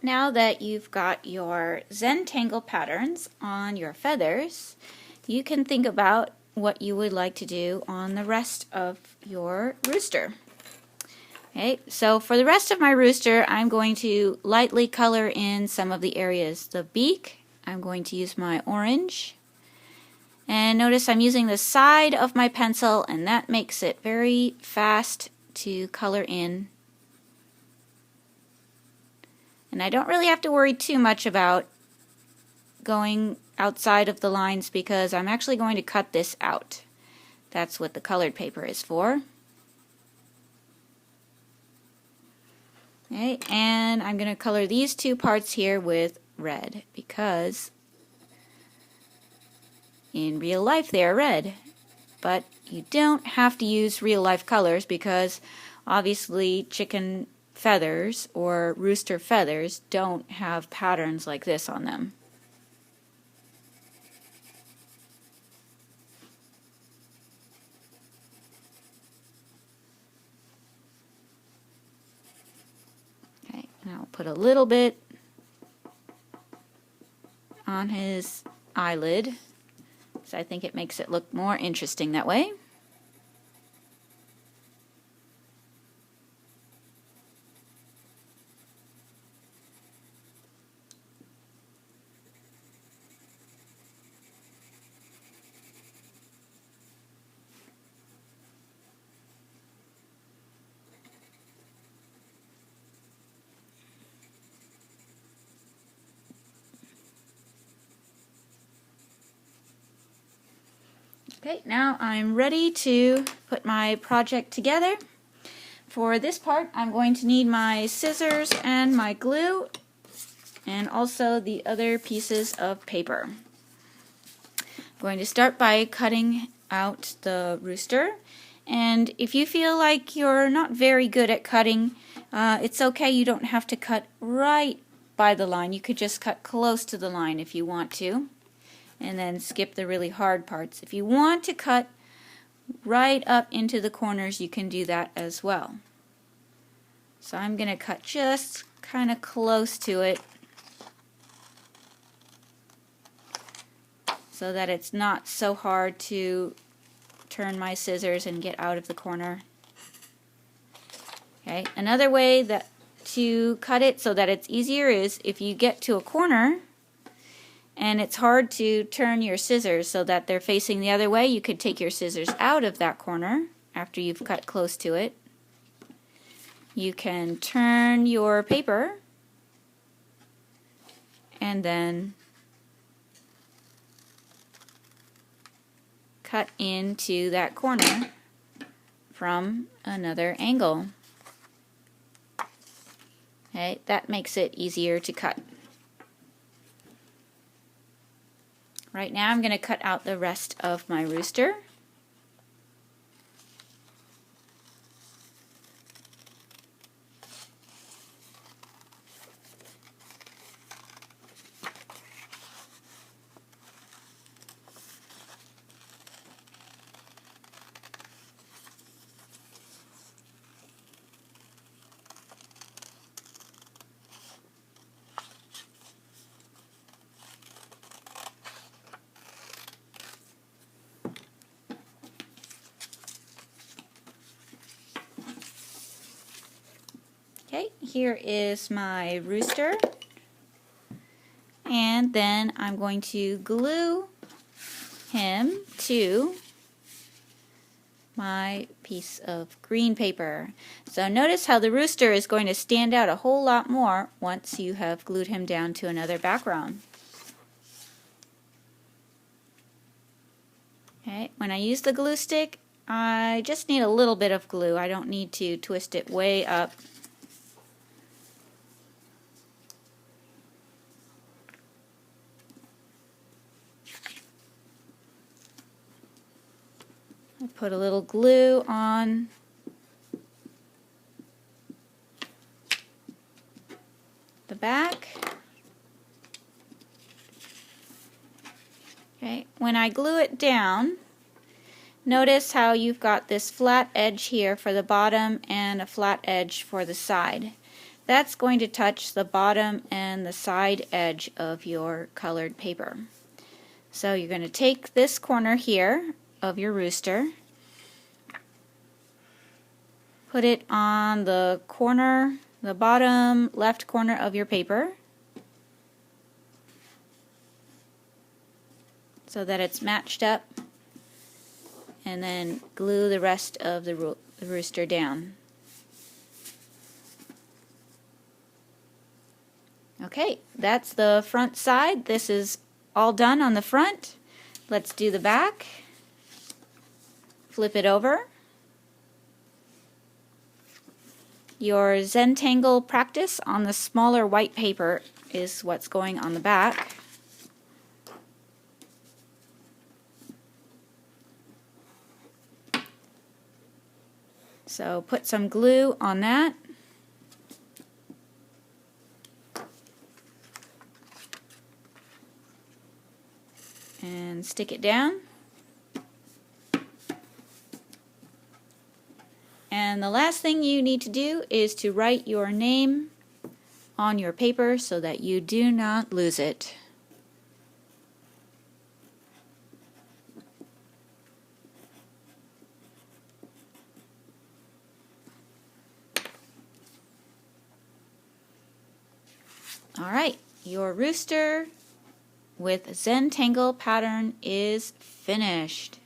Now that you've got your Zentangle patterns on your feathers, you can think about what you would like to do on the rest of your rooster. Okay, so for the rest of my rooster, I'm going to lightly color in some of the areas. The beak, I'm going to use my orange. And notice I'm using the side of my pencil, and that makes it very fast to color in. And I don't really have to worry too much about going outside of the lines because I'm actually going to cut this out. That's what the colored paper is for. Okay, and I'm going to color these two parts here with red because in real life they are red. But you don't have to use real life colors because obviously chicken feathers or rooster feathers don't have patterns like this on them. Okay, and I'll put a little bit on his eyelid, so I think it makes it look more interesting that way. Okay, now I'm ready to put my project together. For this part, I'm going to need my scissors and my glue, and also the other pieces of paper. I'm going to start by cutting out the rooster, and if you feel like you're not very good at cutting, it's okay, you don't have to cut right by the line. You could just cut close to the line if you want to, and then skip the really hard parts. If you want to cut right up into the corners, you can do that as well. So I'm going to cut just kind of close to it so that it's not so hard to turn my scissors and get out of the corner. Okay, another way to cut it so that it's easier is if you get to a corner and it's hard to turn your scissors so that they're facing the other way, you could take your scissors out of that corner after you've cut close to it. You can turn your paper and then cut into that corner from another angle. Okay, that makes it easier to cut. Right now I'm going to cut out the rest of my rooster. Okay, here is my rooster, and then I'm going to glue him to my piece of green paper. So notice how the rooster is going to stand out a whole lot more once you have glued him down to another background. Okay, when I use the glue stick, I just need a little bit of glue. I don't need to twist it way up. I put a little glue on the back. Okay, when I glue it down, notice how you've got this flat edge here for the bottom and a flat edge for the side. that's going to touch the bottom and the side edge of your colored paper. So you're going to take this corner here of your rooster, put it on the corner, the bottom left corner of your paper, so that it's matched up, and then glue the rest of the rooster down. Okay, that's the front side. This is all done on the front. Let's do the back. Flip it over. Your Zentangle practice on the smaller white paper is what's going on the back. So put some glue on that. And stick it down. And the last thing you need to do is to write your name on your paper so that you do not lose it. Alright, your rooster with Zentangle pattern is finished.